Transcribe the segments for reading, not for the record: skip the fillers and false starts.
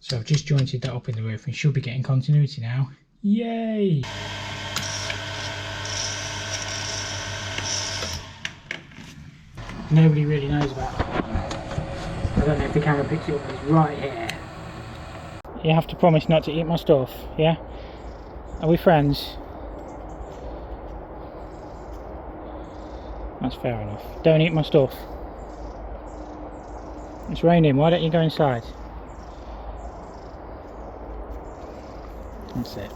So I've just jointed that up in the roof and should be getting continuity now. Yay! Nobody really knows about that. I don't know if the camera picks it up, but it's right here. You have to promise not to eat my stuff, yeah? Are we friends? That's fair enough. Don't eat my stuff. It's raining, why don't you go inside? That's it.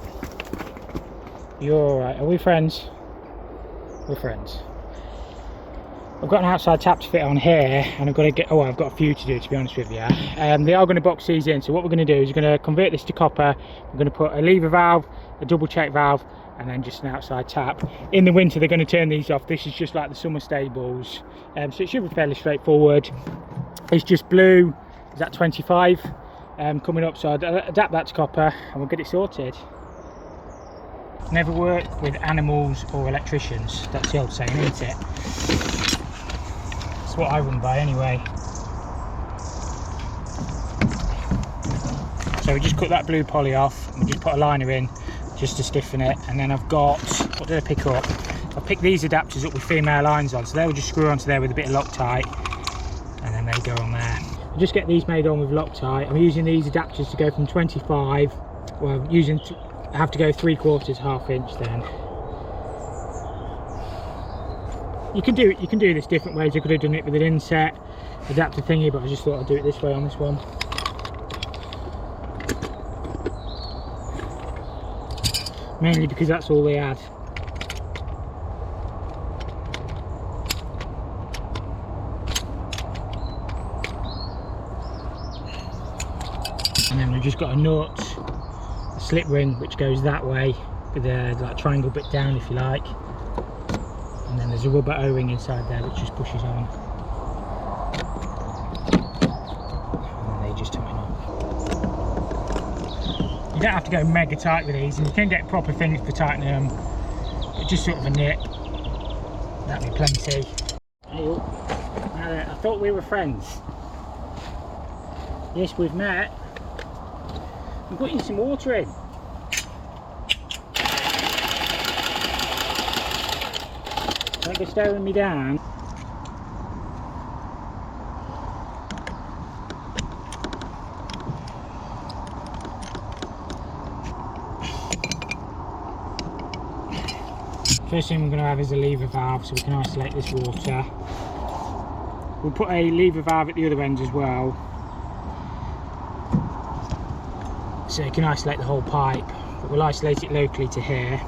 You're alright. Are we friends? We're friends. I've got an outside tap to fit on here, and I've got to get. Oh, I've got a few to do, to be honest with you. They are going to box these in. So what we're going to do is we're going to convert this to copper. We're going to put a lever valve, a double check valve, and then just an outside tap. In the winter, they're going to turn these off. This is just like the summer stables, so it should be fairly straightforward. It's just blue. Is that 25 coming up? So I'll adapt that to copper, and we'll get it sorted. Never work with animals or electricians. That's the old saying, isn't it? That's what I run by anyway. So we just cut that blue poly off, and we just put a liner in just to stiffen it. And then I've got, what did I pick up? I picked these adapters up with female lines on, so they will just screw onto there with a bit of Loctite, and then they go on there. I just get these made on with Loctite. I'm using these adapters to go from 25. Well, I'm using. I have to go 3/4 half inch then. You can do this different ways. I could have done it with an inset adapter thingy, but I just thought I'd do it this way on this one. Mainly because that's all they had. And then we've just got a nut, a slip ring which goes that way with a like triangle bit down if you like. And then there's a rubber O-ring inside there which just pushes on. And they just tighten up. You don't have to go mega tight with these, and you can get proper things for tightening them, but just sort of a nip. That'd be plenty. Hey, I thought we were friends. Yes, we've met. I'm putting some water in. Don't go staring me down. First thing we're going to have is a lever valve so we can isolate this water. We'll put a lever valve at the other end as well, so you can isolate the whole pipe, but we'll isolate it locally to here.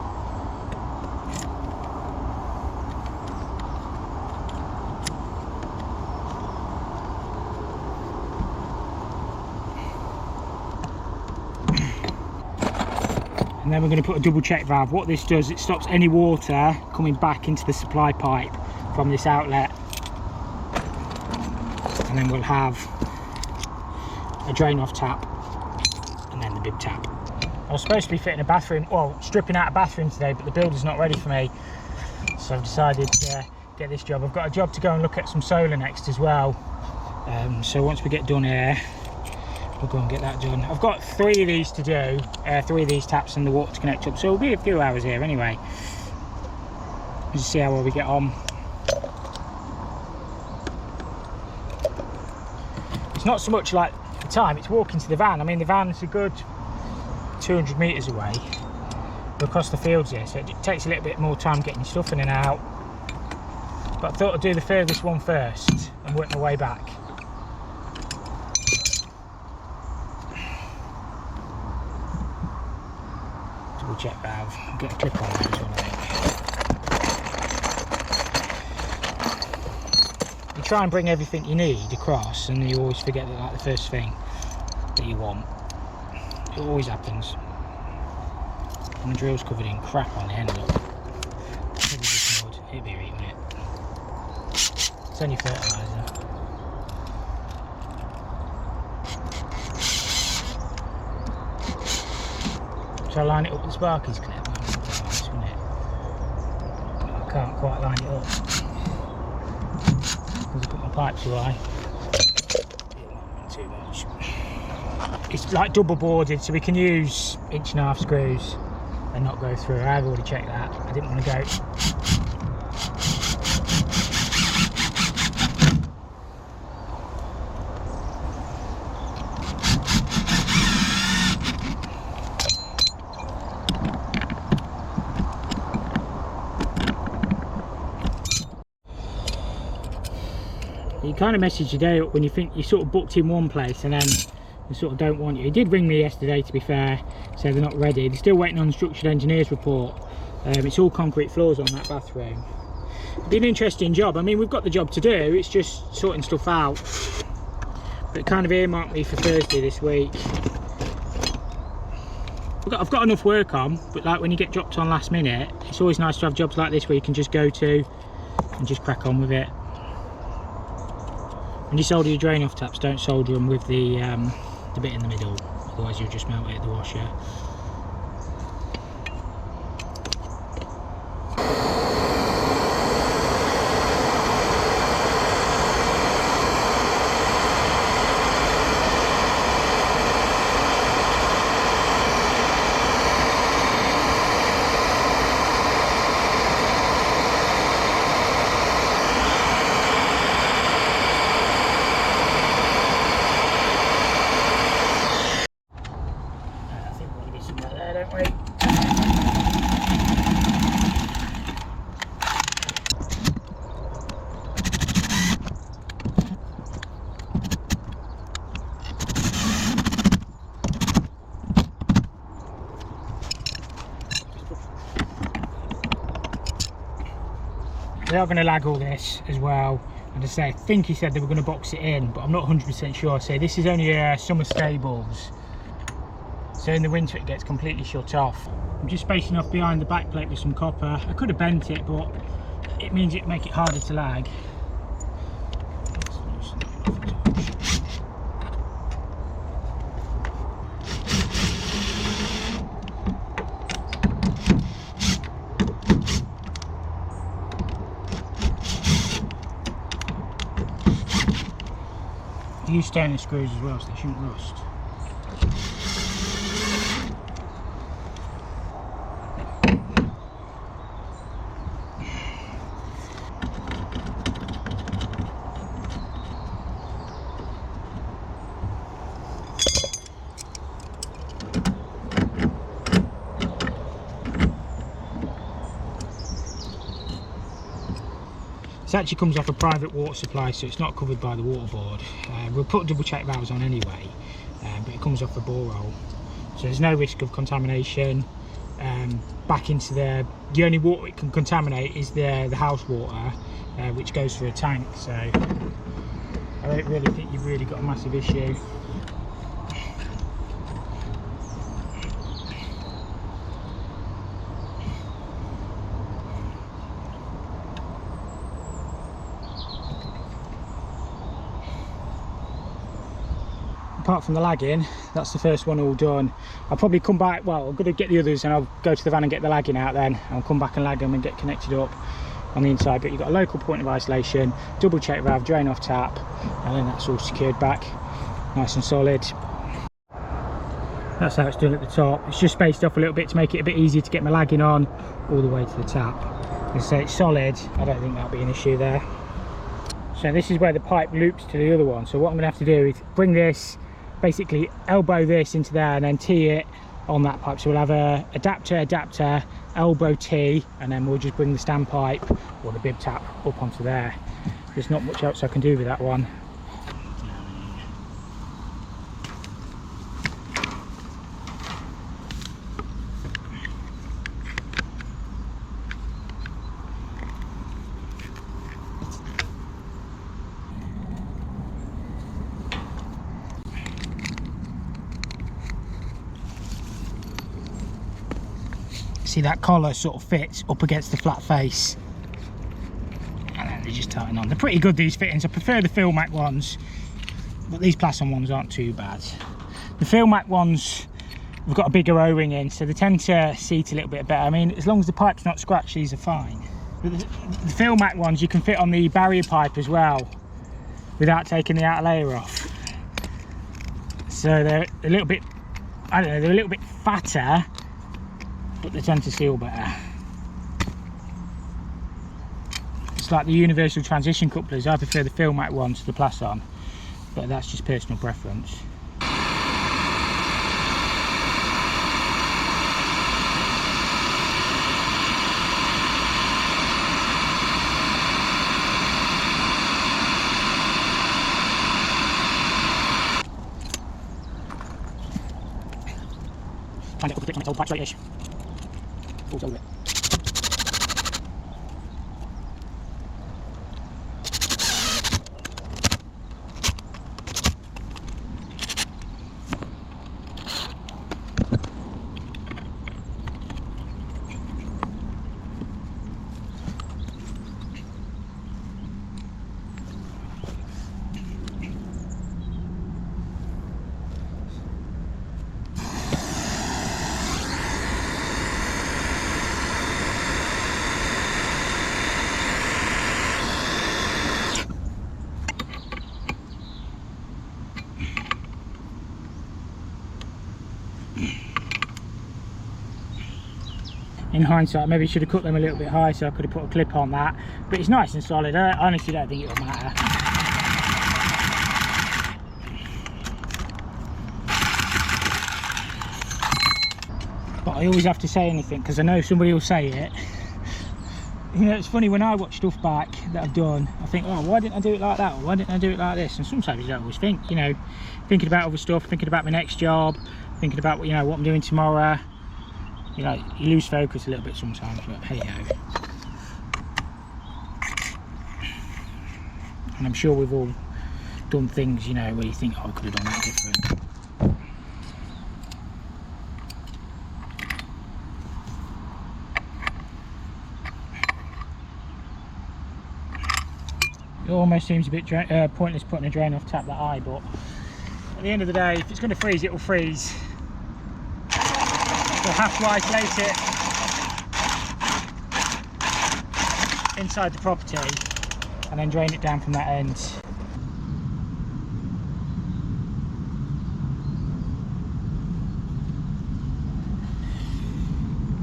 And then we're going to put a double check valve. What this does, it stops any water coming back into the supply pipe from this outlet. And then we'll have a drain off tap and then the big tap. I was supposed to be fitting a bathroom, well, stripping out a bathroom today, but the builder's not ready for me. So I've decided to get this job. I've got a job to go and look at some solar next as well. So once we get done here, we'll go and get that done. I've got 3 of these to do, 3 of these taps and the water to connect up, so it'll be a few hours here anyway. Just see how well we get on. It's not so much like the time, it's walking to the van. I mean, the van's a good 200 metres away. We're across the fields here, so it takes a little bit more time getting your stuff in and out. But I thought I'd do the furthest one first and work my way back. Check valve, get a clip on there as well, I think. You try and bring everything you need across, and you always forget that, like, the first thing that you want. It always happens. And the drill's covered in crap on the end, look. It'd be eating it. It's only fertiliser. Shall I line it up with the sparkies clip? Nice, wouldn't it? I can't quite line it up because I put my pipe too high. Too much. It's it's like double boarded, so we can use 1.5" screws and not go through. I've already checked that. I didn't want to go. You kind of message your day up when you think you're sort of booked in one place and then they sort of don't want you. He did ring me yesterday, to be fair, so they're not ready. They're still waiting on the structural engineer's report. It's all concrete floors on that bathroom. It'd be an interesting job. I mean, we've got the job to do, it's just sorting stuff out. But it kind of earmarked me for Thursday this week. I've got enough work on, but like when you get dropped on last minute, it's always nice to have jobs like this where you can just go to and just crack on with it. When you solder your drain off taps, don't solder them with the bit in the middle, otherwise you'll just melt it at the washer. They are going to lag all this as well, and I say, I think he said they were going to box it in, but I'm not 100% sure. So this is only summer stables, so in the winter it gets completely shut off. I'm just spacing off behind the back plate with some copper. I could have bent it, but it means it'd make it harder to lag. Use stainless screws as well, so they shouldn't rust. This actually comes off a private water supply, so it's not covered by the water board. We'll put double check valves on anyway, but it comes off a bore roll, so there's no risk of contamination back into the only water it can contaminate is the house water, which goes through a tank. So I don't really think you've really got a massive issue. Apart from the lagging, that's the first one all done. I'll probably come back, well, I'm going to get the others and I'll go to the van and get the lagging out then. I'll come back and lag them and get connected up on the inside. But you've got a local point of isolation, double check valve, drain off tap, and then that's all secured back, nice and solid. That's how it's done at the top. It's just spaced off a little bit to make it a bit easier to get my lagging on all the way to the tap. And so it's solid, I don't think that'll be an issue there. So this is where the pipe loops to the other one. So what I'm going to have to do is bring this, basically elbow this into there and then tee it on that pipe. So we'll have a adapter, elbow tee, and then we'll just bring the standpipe or the bib tap up onto there. There's not much else I can do with that one. See, that collar sort of fits up against the flat face, and then they just tighten on. They're pretty good, these fittings. I prefer the Filmac ones, but these Plasson ones aren't too bad. The Filmac ones have got a bigger O-ring in, so they tend to seat a little bit better. I mean, as long as the pipe's not scratched, these are fine. But the Filmac ones you can fit on the barrier pipe as well without taking the outer layer off. So So they're a little bit, I don't know, they're a little bit fatter, but they tend to seal better. It's like the universal transition couplers. I prefer the Filmac one to the Plasson, but that's just personal preference. Find it up a bit on its old pipe straight-ish. Pulls over it. In hindsight, maybe should have cut them a little bit high so I could have put a clip on that, but it's nice and solid. I honestly don't think it'll matter. But I always have to say anything because I know somebody will say it. You know, it's funny when I watch stuff back that I've done, I think, oh, why didn't I do it like that, or why didn't I do it like this? And sometimes you don't always think, you know, thinking about other stuff, thinking about my next job, thinking about, you know, what I'm doing tomorrow. You know, you lose focus a little bit sometimes, but hey ho. And I'm sure we've all done things, you know, where you think, oh, I could have done that different. It almost seems a bit pointless putting a drain off tap that high, but at the end of the day, if it's going to freeze, it will freeze. We'll have to isolate it inside the property and then drain it down from that end.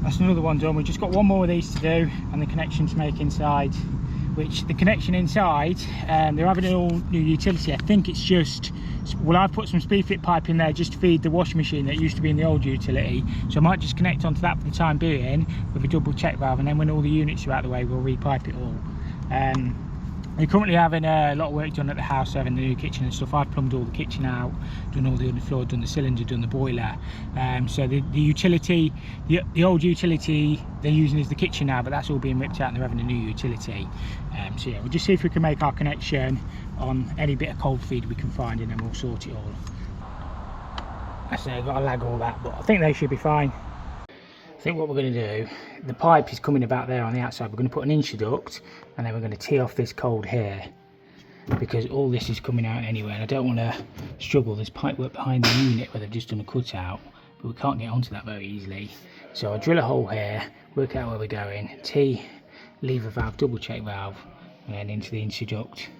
That's another one done. We've just got one more of these to do and the connection to make inside, which the connection inside, they're having an all new utility. I think it's just, well, I've put some speed fit pipe in there just to feed the washing machine that used to be in the old utility, so I might just connect onto that for the time being with a double check valve, and then when all the units are out of the way we'll repipe it all. We're currently having a lot of work done at the house, having the new kitchen and stuff. I've plumbed all the kitchen out, done all the underfloor, done the cylinder, done the boiler. So the utility, the old utility they're using is the kitchen now, but that's all being ripped out and they're having a new utility. So yeah, we'll just see if we can make our connection on any bit of cold feed we can find, and then we'll sort it all. I say I've got to lag all that, but I think they should be fine. I think what we're going to do, the pipe is coming about there on the outside. We're going to put an introduct and then we're going to tee off this cold here, because all this is coming out anyway and I don't want to struggle. There's pipe work behind the unit where they've just done a cutout, but we can't get onto that very easily. So I'll drill a hole here, work out where we're going, tee, lever valve, double check valve, and then into the introduct.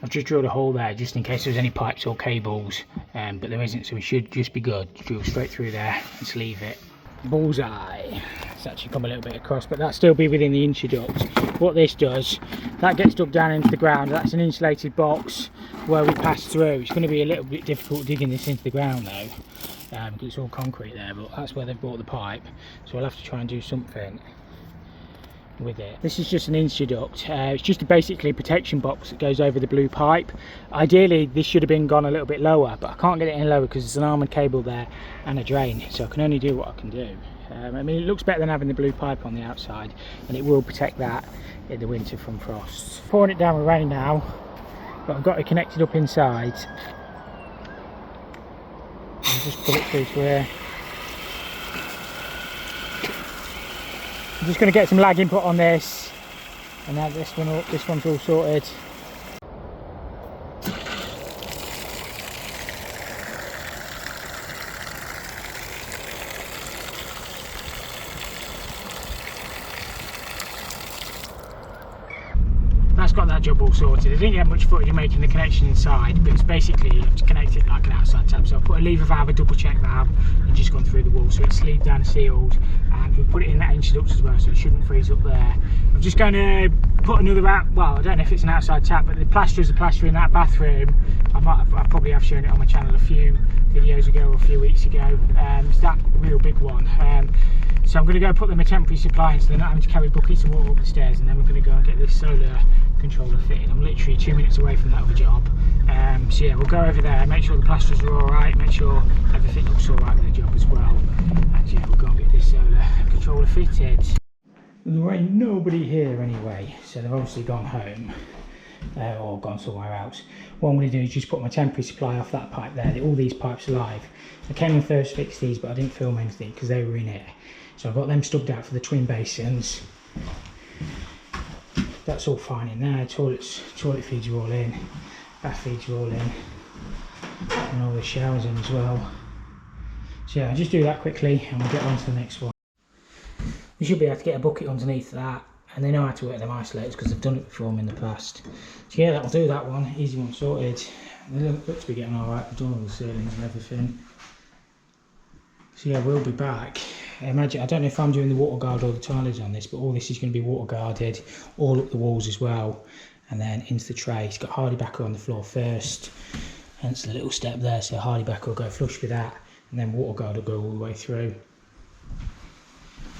I've just drilled a hole there just in case there's any pipes or cables, but there isn't, so we should just be good. Drill straight through there and sleeve it. Bullseye. It's actually come a little bit across, but that'll still be within the introduct. What this does, that gets dug down into the ground. That's an insulated box where we pass through. It's going to be a little bit difficult digging this into the ground though, because it's all concrete there, but that's where they've brought the pipe, so I'll have to try and do something with it. This is just an introduct. It's just basically a protection box that goes over the blue pipe. Ideally this should have been gone a little bit lower, but I can't get it in lower because there's an armoured cable there and a drain, so I can only do what I can do. I mean, it looks better than having the blue pipe on the outside, and it will protect that in the winter from frost. Pouring it down with rain now, but I've got it connected up inside. I'll just pull it through to here. I'm just going to get some lag input on this, and now this one's all sorted. that's got that job all sorted. I didn't get much footage of making the connection inside, but it's basically, you have to connect it like an outside tap. So I put a lever valve, a double check valve, and just gone through the wall, so it's sleeved down, sealed, and we've put it in that inch duct as well, so it shouldn't freeze up there. I'm just going to put another out, well, I don't know if it's an outside tap, but the plasterers are plastering that bathroom. I probably have shown it on my channel a few videos ago or a few weeks ago. It's that real big one. So I'm going to go put them a temporary supply in, so they're not having to carry buckets of water up the stairs, and then we're going to go and get this solar controller fitted. I'm literally 2 minutes away from that other job. So yeah, we'll go over there, make sure the plasterers are alright, make sure everything looks alright with the job as well. And yeah, we'll go and get this solar controller fitted. There ain't nobody here anyway, so they've obviously gone home. Or gone somewhere else. What I'm going to do is just put my temporary supply off that pipe there. All these pipes are live. I came and first fixed these, but I didn't film anything because they were in it. So I've got them stubbed out for the twin basins. That's all fine in there. Toilet feeds are all in. Bath feeds are all in. And all the showers in as well. So yeah, I'll just do that quickly and we'll get on to the next one. We should be able to get a bucket underneath that. And they know how to work them isolators because they've done it before them in the past. So yeah, that'll do that one. Easy one sorted. They look to be getting alright. We've done all the ceilings and everything. So yeah, we'll be back. Imagine, I don't know if I'm doing the water guard or the tilers on this, but all this is going to be water guarded, all up the walls as well, and then into the tray. It's got hardy backer on the floor first, hence the little step there. So hardy backer will go flush with that, and then water guard will go all the way through.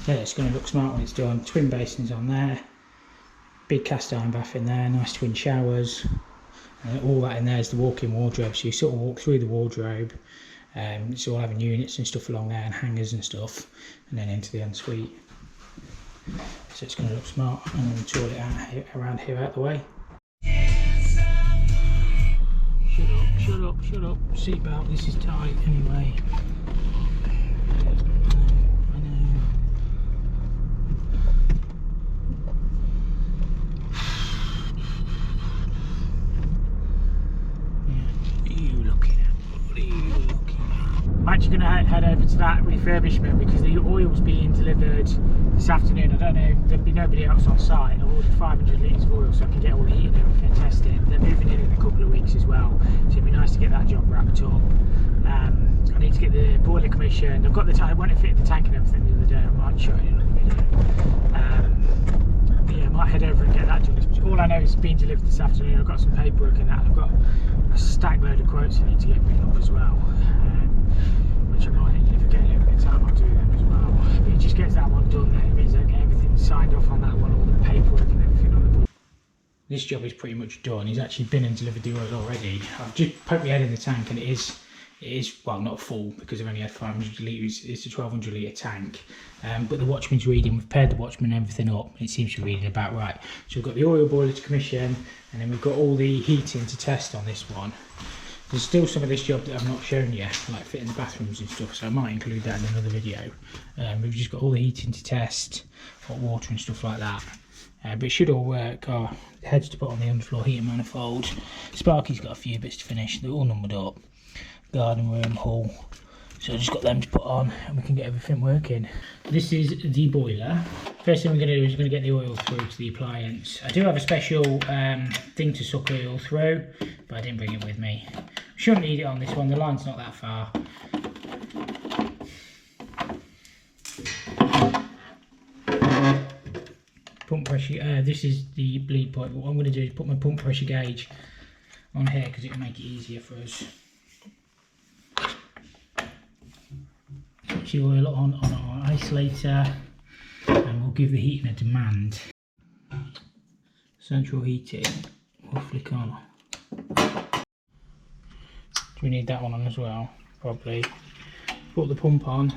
Yeah, it's going to look smart when it's done. Twin basins on there, big cast iron bath in there, nice twin showers, and all that in there is the walk-in wardrobe. So you sort of walk through the wardrobe. It's all having units and stuff along there and hangers and stuff, and then into the ensuite. So it's going to look smart, and then the toilet out around here out the way. Shut up. Seatbelt, this is tight anyway. I'm actually going to head over to that refurbishment because the oil's being delivered this afternoon. I don't know, there'll be nobody else on site. I've ordered 500 litres of oil so I can get all the heating and everything tested. They're moving in a couple of weeks as well, so it'd be nice to get that job wrapped up. I need to get the boiler commissioned. I've got the tank, I went and fitted the tank and everything the other day. I might show you another video. But yeah, I might head over and get that done. All I know is it's being delivered this afternoon. I've got some paperwork and that. I've got a stack load of quotes I need to get written up as well. Which I might, if I get a little bit of time, I'll do them as well. But it just gets that one done, then it means I get everything signed off on that one, all the paperwork and everything on the board. This job is pretty much done. He's actually been and delivered the oil already. I've just poked my head in the tank and it is well, not full because I've only had 500 litres. It's a 1200 litre tank, but the watchman's reading, we've paired the watchman and everything up, it seems to be reading about right. So we've got the oil boiler to commission, and then we've got all the heating to test on this one. There's still some of this job that I've not shown yet, like fitting the bathrooms and stuff, so I might include that in another video. We've just got all the heating to test, hot water and stuff like that. But it should all work. The heads to put on the underfloor heating manifold. Sparky's got a few bits to finish, they're all numbered up. Garden room, hall. So I just got them to put on and we can get everything working. This is the boiler. First thing we're going to do is we're going to get the oil through to the appliance. I do have a special thing to suck oil through, but I didn't bring it with me. Shouldn't need it on this one, the line's not that far. Pump pressure, this is the bleed point, but what I'm going to do is put my pump pressure gauge on here because it will make it easier for us. Put the oil on our isolator and we'll give the heating a demand. Central heating will flick on. Do we need that one on as well? Probably. Put the pump on.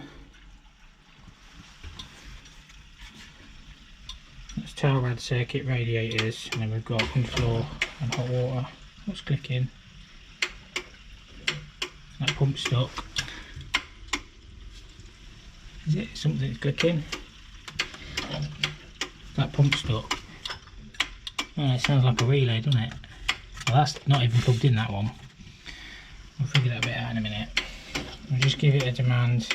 That's towel rad circuit radiators, and then we've got underfloor and hot water. What's clicking? That pump's stuck. Is it something that's clicking? That pump's stuck. Oh, it sounds like a relay, doesn't it? Well, that's not even plugged in, that one. We'll figure that bit out in a minute. We'll just give it a demand.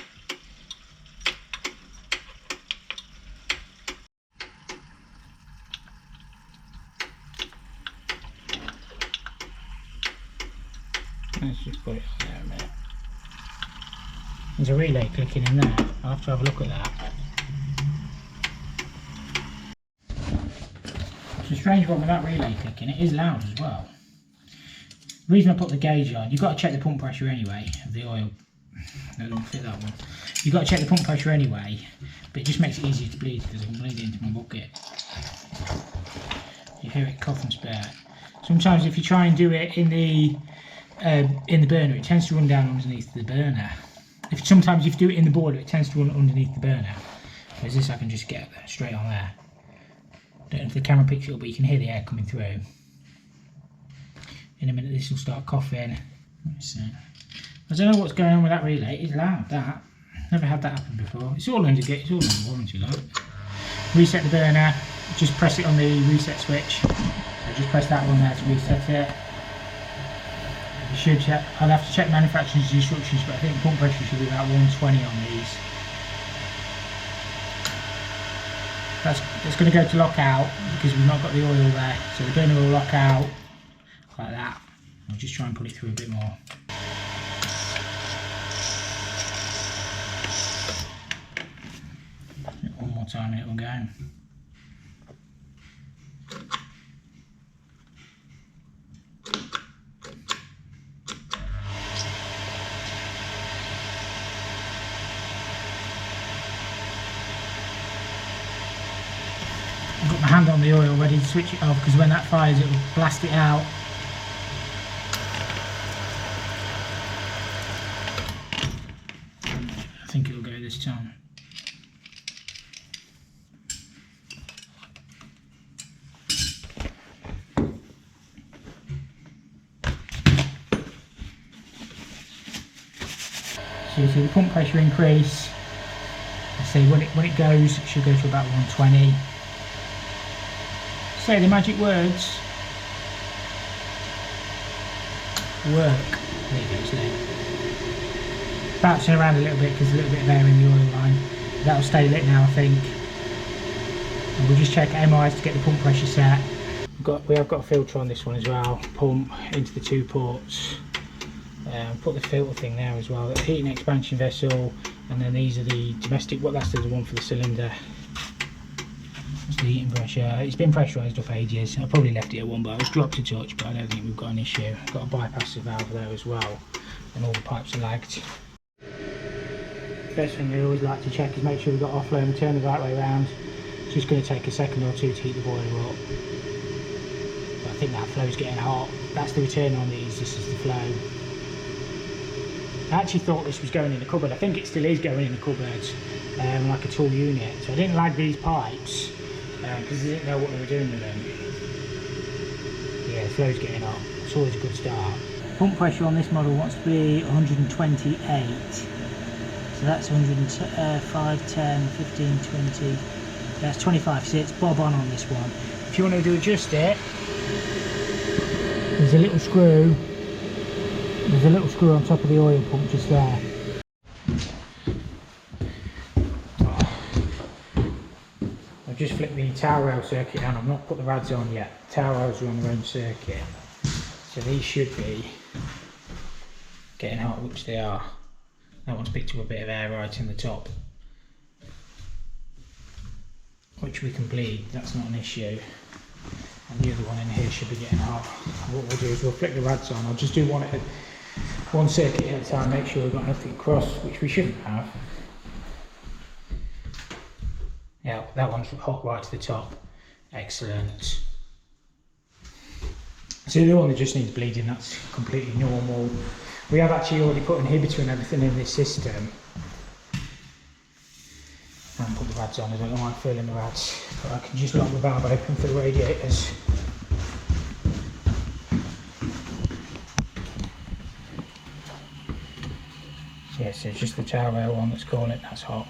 a relay clicking in there. I'll have to have a look at that. It's a strange one with that relay clicking. It is loud as well. The reason I put the gauge on, you've got to check the pump pressure anyway of the oil. No, don't fit that one. You've got to check the pump pressure anyway, but it just makes it easier to bleed because I can bleed it into my bucket. You hear it cough and spare. Sometimes if you try and do it in the burner, it tends to run down underneath the burner. Sometimes if you do it in the boiler, it tends to run underneath the burner. Whereas this I can just get straight on there. Don't know if the camera picks it up, but you can hear the air coming through. In a minute this will start coughing. I don't know what's going on with that relay. It's loud, that. Never had that happen before. It's all under warranty, like. Reset the burner. Just press it on the reset switch. So just press that one there to reset it. You should check. I'll have to check manufacturer's instructions, but I think pump pressure should be about 120 on these. That's going to go to lock out because we've not got the oil there. So the burner will lock out like that. I'll just try and put it through a bit more. One more time and it will go. I've got my hand on the oil ready to switch it off because when that fires it will blast it out. I think it will go this time. So you see the pump pressure increase. I see when it goes, it should go to about 120. Say the magic words. Work. There you go, so bouncing around a little bit because there's a little bit of air in the oil line. That'll stay lit now, I think. And we'll just check MIs to get the pump pressure set. We have got a filter on this one as well. Pump into the 2 ports. Put the filter thing there as well. The heating expansion vessel, and then these are the domestic. That's the one for the cylinder. That's the heating pressure. It's been pressurised up ages. I probably left it at 1 bar. It's dropped a touch, but I don't think we've got an issue. Got a bypasser valve there as well, and all the pipes are lagged. First thing we always like to check is make sure we've got offload and turn the right way around. It's just going to take a second or two to heat the boiler up. But I think that flow's getting hot. That's the return on these. This is the flow. I actually thought this was going in the cupboard. I think it still is going in the cupboard, like a tool unit. So I didn't lag these pipes because I didn't know what they were doing with them. Yeah, the flow's getting hot. It's always a good start. Pump pressure on this model wants to be 128. So that's 105, 10, 15, 20. That's 25. So it's bob on this one. If you want to adjust it, there's a little screw. There's a little screw on top of the oil pump just there. I've just flipped the towel rail circuit on. I've not put the rads on yet. The towel rails are on their own circuit. So these should be getting hot, which they are. That one's picked up a bit of air right in the top, which we can bleed. That's not an issue. And the other one in here should be getting hot. What we'll do is we'll flick the rads on. I'll just do one circuit at a time, make sure we've got nothing crossed, which we shouldn't have. Yeah, that one's hot right to the top. Excellent. So the one that just needs bleeding, that's completely normal. We have actually already put inhibitor and everything in this system. I haven't put the rads on, I don't like feeling the rads, but I can just lock the valve open for the radiators. Yeah, so it's just the towel rail one that's calling it, that's hot.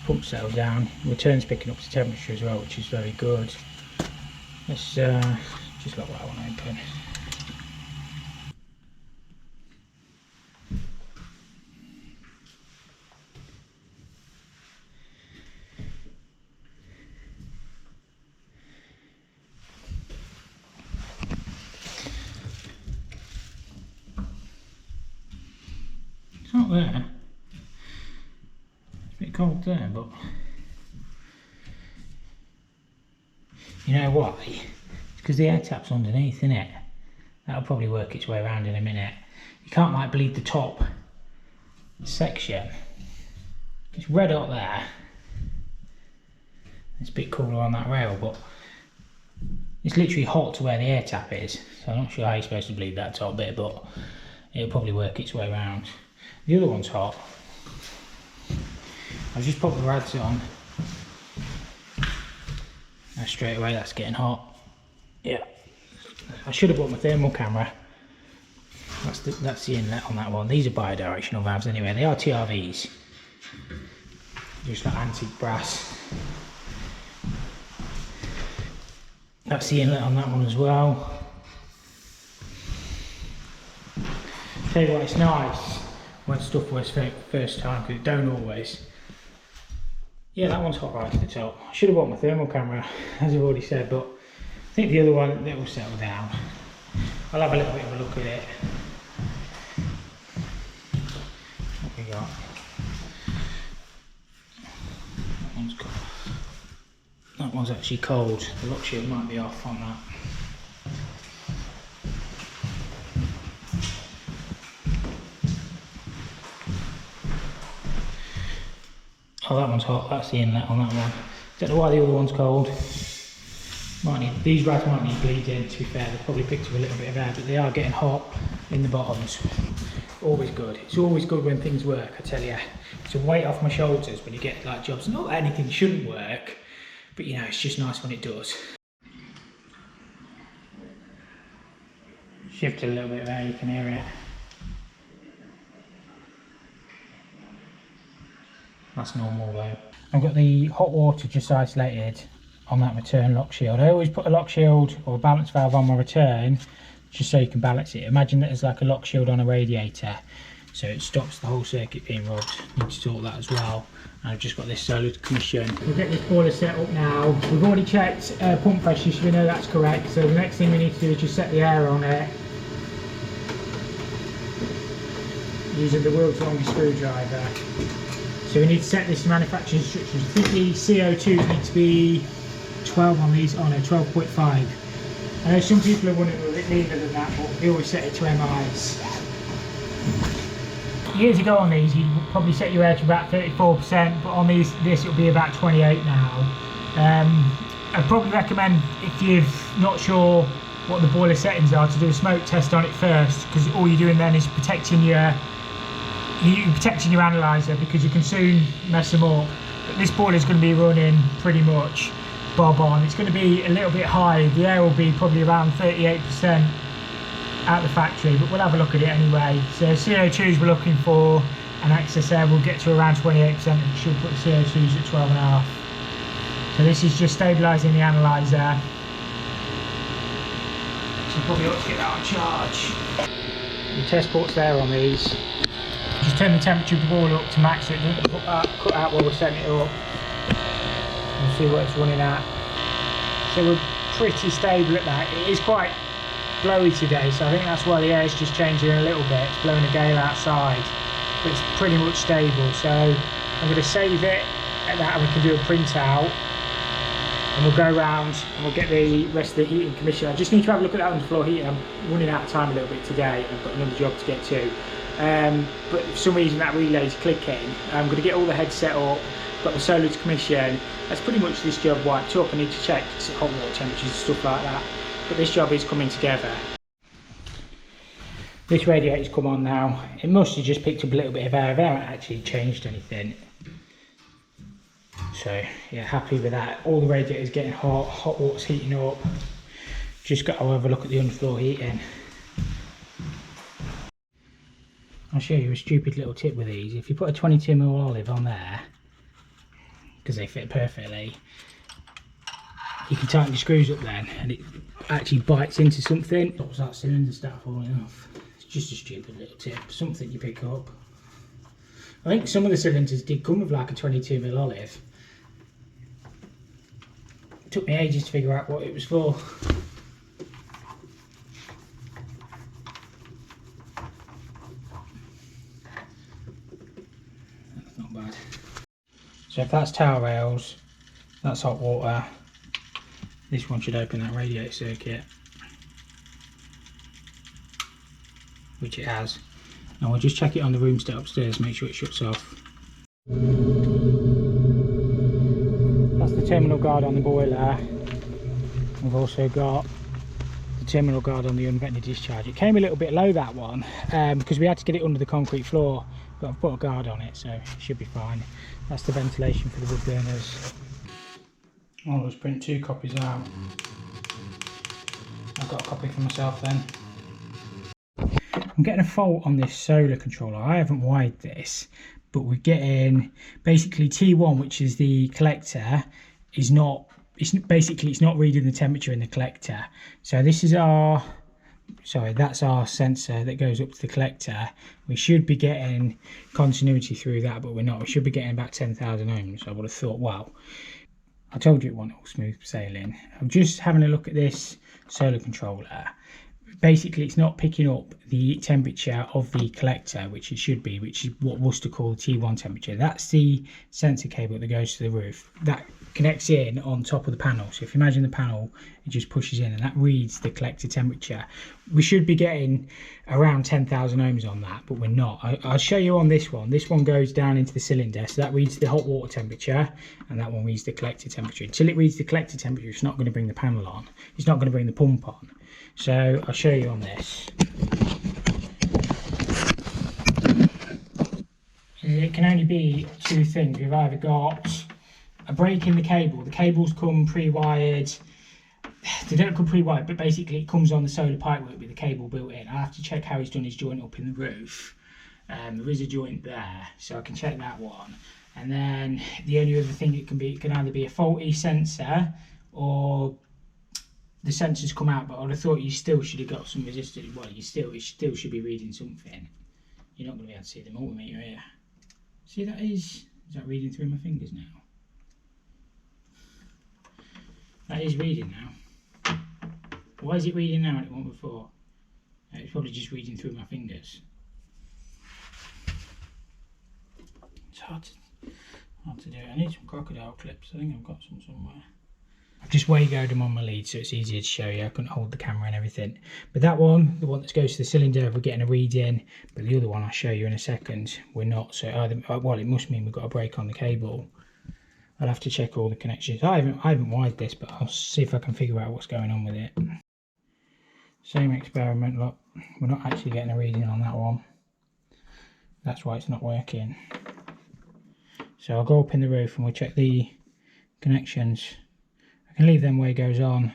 Pump settled down, return's picking up the temperature as well, which is very good. Let's just lock that one open. It's not there. cold there, but you know why? It's because the air tap's underneath, isn't it? That'll probably work its way around in a minute. You can't like bleed the top section. It's red hot there. It's a bit cooler on that rail, but it's literally hot to where the air tap is. So I'm not sure how you're supposed to bleed that top bit, but it'll probably work its way around. The other one's hot. I've just popped the rads on. Now straight away that's getting hot. Yeah. I should have bought my thermal camera. That's the inlet on that one. These are bidirectional valves anyway. They are TRVs. Just like antique brass. That's the inlet on that one as well. Tell you what, it's nice when stuff works for the first time, because it don't always. Yeah, that one's hot right at the top. I should have bought my thermal camera, as I've already said, but I think the other one, that will settle down. I'll have a little bit of a look at it. What we got? That one's actually cold. The lock shield might be off on that. Oh, that one's hot. That's the inlet on that one. Don't know why the other one's cold. These rads might need bleeding, to be fair. They've probably picked up a little bit of air, but they are getting hot in the bottoms. Always good. It's always good when things work, I tell you. It's a weight off my shoulders when you get like jobs. Not that anything shouldn't work, but you know, it's just nice when it does. Shift a little bit there, you can hear it. That's normal though. I've got the hot water just isolated on that return lock shield. I always put a lock shield or a balance valve on my return just so you can balance it. Imagine that there's like a lock shield on a radiator, so it stops the whole circuit being rubbed. Need to sort that as well. And I've just got this solar commission. We'll get this boiler set up now. We've already checked pump pressure, so we know that's correct. So the next thing we need to do is just set the air on it using the world's longest screwdriver. So we need to set this to manufacturing instructions. I think the CO2 need to be 12 on these. Oh no, 12.5. I know some people are wanting a bit leaner than that, but we always set it to MIs. Years ago on these, you'd probably set your air to about 34%, but on this it'll be about 28 now. I'd probably recommend, if you're not sure what the boiler settings are, to do a smoke test on it first, because all you're doing then is protecting your analyzer, because you can soon mess them up. But this boiler is going to be running pretty much bob on. It's going to be a little bit high. The air will be probably around 38% out the factory, but we'll have a look at it anyway. So CO2s we're looking for, and excess air will get to around 28%, and should put the CO2s at 12.5. So this is just stabilising the analyzer. So probably ought to get that on charge. The test port's there on these. Just turn the temperature of the boiler up to max, so it doesn't cut out while we're setting it up. We'll see what it's running at. So we're pretty stable at that. It is quite blowy today, so I think that's why the air's just changing a little bit. It's blowing a gale outside, but it's pretty much stable. So I'm going to save it at that, and we can do a printout, and we'll go around and we'll get the rest of the heating commission. I just need to have a look at that underfloor heating. I'm running out of time a little bit today. I've got another job to get to. But for some reason that relay's clicking. I'm going to get all the heads set up, got the solar to commission. That's pretty much this job wiped up. I need to check hot water temperatures and stuff like that, but this job is coming together. This radiator's come on now. It must have just picked up a little bit of air. I haven't actually changed anything, so yeah, happy with that. All the radiators getting hot water's heating up. Just got to have a look at the underfloor heating. I'll show you a stupid little tip with these. If you put a 22mm olive on there, because they fit perfectly, you can tighten the screws up then, and it actually bites into something. Stops that cylinder start falling off. It's just a stupid little tip, something you pick up. I think some of the cylinders did come with like a 22mm olive. It took me ages to figure out what it was for. That's not bad. So if that's towel rails, that's hot water. This one should open that radiator circuit, which it has. And we'll just check it on the room step upstairs, make sure it shuts off. That's the terminal guard on the boiler. We've also got the terminal guard on the unvented discharge. It came a little bit low, that one, because we had to get it under the concrete floor, but I've put a guard on it, so it should be fine. That's the ventilation for the wood burners. I'll just print 2 copies out. I've got a copy for myself then. I'm getting a fault on this solar controller. I haven't wired this, but we're getting basically T1, which is the collector, is not, it's not reading the temperature in the collector. So this is our, sorry, that's our sensor that goes up to the collector. We should be getting continuity through that, but we're not. We should be getting about 10,000 ohms. I would have thought, well, I told you it wasn't all smooth sailing. I'm just having a look at this solar controller. Basically, it's not picking up the temperature of the collector, which it should be, which is what Worcester call the T1 temperature. That's the sensor cable that goes to the roof. That connects in on top of the panel. So if you imagine the panel, it just pushes in and that reads the collector temperature. We should be getting around 10,000 ohms on that, but we're not. I'll show you on this one. This one goes down into the cylinder, so that reads the hot water temperature, and that one reads the collector temperature. Until it reads the collector temperature, it's not going to bring the panel on. It's not going to bring the pump on. So I'll show you on this. It can only be 2 things. We've either got a break in the cable. The cables come pre-wired. They don't come pre-wired, but basically it comes on the solar pipework with the cable built in. I have to check how he's done his joint up in the roof. There is a joint there, so I can check that one. And then the only other thing it can either be a faulty sensor or the sensors come out, but I'd have thought you still should have got some resistance. Well, it still should be reading something. You're not going to be able to see the multimeter here. See, is that reading through my fingers now? That is reading now. Why is it reading now and it wasn't before? It's probably just reading through my fingers. It's hard to do it. I need some crocodile clips. I think I've got some somewhere. I've just wagoed them on my lead so it's easier to show you. I couldn't hold the camera and everything. But that one, the one that goes to the cylinder, we're getting a read in. But the other one I'll show you in a second, we're not. So either, well, it must mean we've got a break on the cable. I'll have to check all the connections. I haven't wired this, but I'll see if I can figure out what's going on with it. Same experiment, look. We're not actually getting a reading on that one. That's why it's not working. So I'll go up in the roof and we'll check the connections. I can leave them where it goes on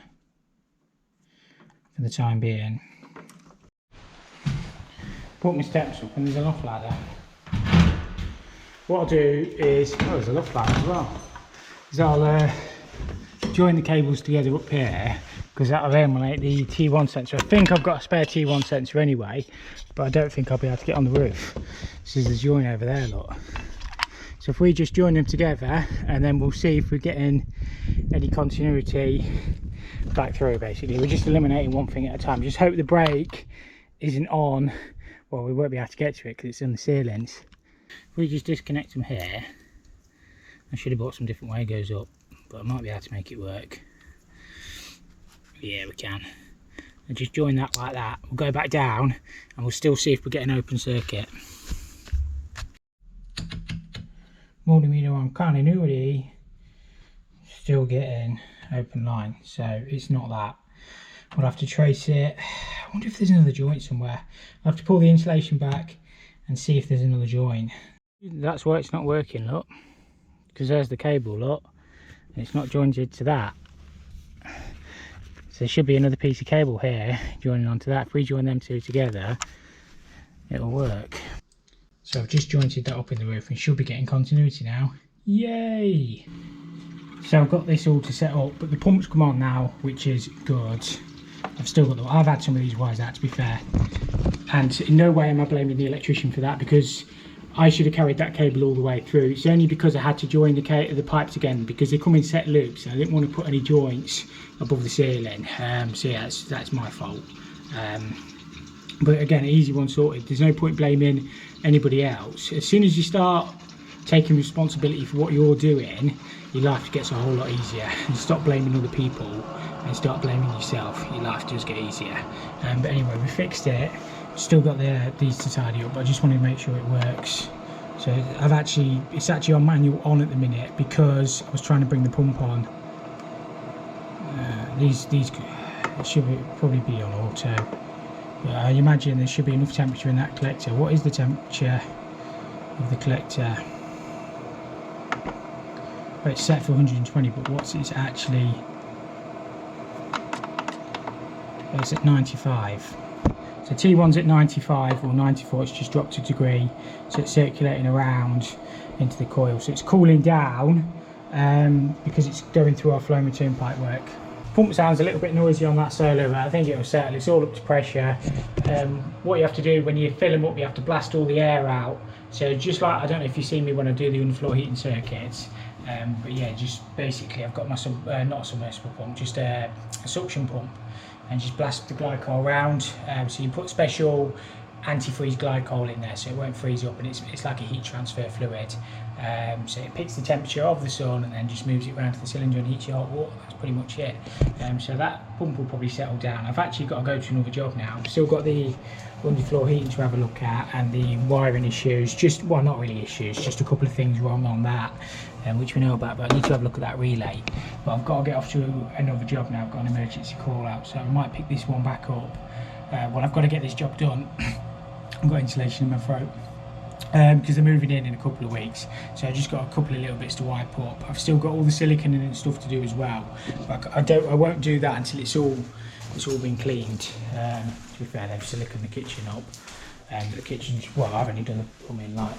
for the time being. Put my steps up and there's a loft ladder. What I'll do is, oh, there's a loft ladder as well, is I'll join the cables together up here, because that'll emulate the T1 sensor. I think I've got a spare T1 sensor anyway, but I don't think I'll be able to get on the roof. So there's a join over there, look. So if we just join them together, and then we'll see if we're getting any continuity back through, basically. We're just eliminating one thing at a time. Just hope the brake isn't on. Well, we won't be able to get to it because it's on the ceilings. If we just disconnect them here, I should have bought some different wagos up, but I might be able to make it work. Yeah, we can. And just join that like that. We'll go back down and we'll still see if we get an open circuit. Multimeter on continuity, still getting open line, so it's not that. We'll have to trace it. I wonder if there's another joint somewhere. I'll have to pull the insulation back and see if there's another joint. That's why it's not working, look, because there's the cable, look, and it's not jointed to that. So there should be another piece of cable here joining onto that. If we join them two together, it'll work. So I've just jointed that up in the roof and should be getting continuity now. Yay! So I've got this all to set up, but the pump's come on now, which is good. I've still got I've had some of these wires out, to be fair, and in no way am I blaming the electrician for that, because I should have carried that cable all the way through. It's only because I had to join the pipes again, because they come in set loops and I didn't want to put any joints above the ceiling. So yeah, that's my fault. But again, easy one sorted. There's no point blaming anybody else. As soon as you start taking responsibility for what you're doing, your life gets a whole lot easier. And stop blaming other people and start blaming yourself. Your life does get easier. But anyway, we fixed it. Still got these to tidy up, but I just wanted to make sure it works. So it's actually on manual on at the minute because I was trying to bring the pump on. These should probably be on auto. But I imagine there should be enough temperature in that collector. What is the temperature of the collector? Well, it's set for 120, but what's it's actually? Well, it's at 95. So T1's at 95 or 94, it's just dropped a degree, so it's circulating around into the coil. So it's cooling down because it's going through our flow and return pipe work. Pump sounds a little bit noisy on that solo, but I think it'll settle. It's all up to pressure. What you have to do when you fill them up, you have to blast all the air out. So just like, I don't know if you've seen me when I do the underfloor heating circuits, but yeah, just basically I've got my, not a submersible pump, just a suction pump, and just blast the glycol around. So you put special antifreeze glycol in there so it won't freeze up, and it's like a heat transfer fluid. So it picks the temperature of the sun and then just moves it around to the cylinder and heats your hot water. That's pretty much it. So that pump will probably settle down. I've actually got to go to another job now. I've still got the underfloor heating to have a look at, and the wiring issues, well, not really issues, just a couple of things wrong on that, which we know about, but I need to have a look at that relay. But I've got to get off to another job now. I've got an emergency call out, so I might pick this one back up. Well, I've got to get this job done. I've got insulation in my throat because they're moving in a couple of weeks, so I just got a couple of little bits to wipe up. I've still got all the silicone and stuff to do as well, but I won't do that until it's all been cleaned. To be fair, they've siliconed the kitchen up, and the kitchen's, well, I've only done the plumbing, like,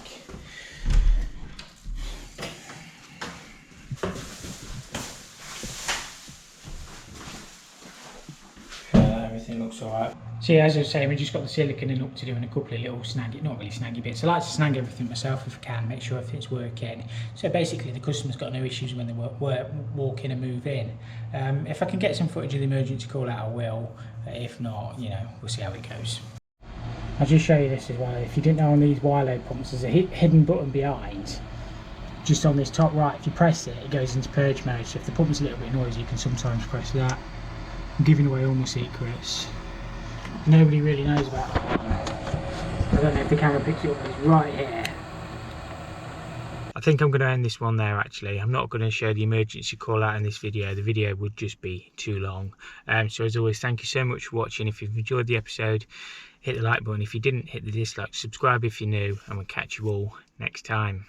everything looks alright. So yeah, as I was saying, we just got the silicone and up to do, and a couple of little snaggy, not really snaggy bits. I like to snag everything myself if I can, make sure everything's working. So basically the customer's got no issues when they walk in and move in. If I can get some footage of the emergency call out, I will. If not, you know, we'll see how it goes. I'll just show you this as well. If you didn't know, on these wire load pumps there's a hidden button behind. Just on this top right, if you press it, it goes into purge mode. So if the pump's a little bit noisy, you can sometimes press that. I'm giving away all my secrets. Nobody really knows about it. I don't know if the camera picks it up, but it's right here. I think I'm going to end this one there actually. I'm not going to show the emergency call out in this video. The video would just be too long. So as always, thank you so much for watching. If you've enjoyed the episode, hit the like button. If you didn't, hit the dislike. Subscribe if you're new, and we'll catch you all next time.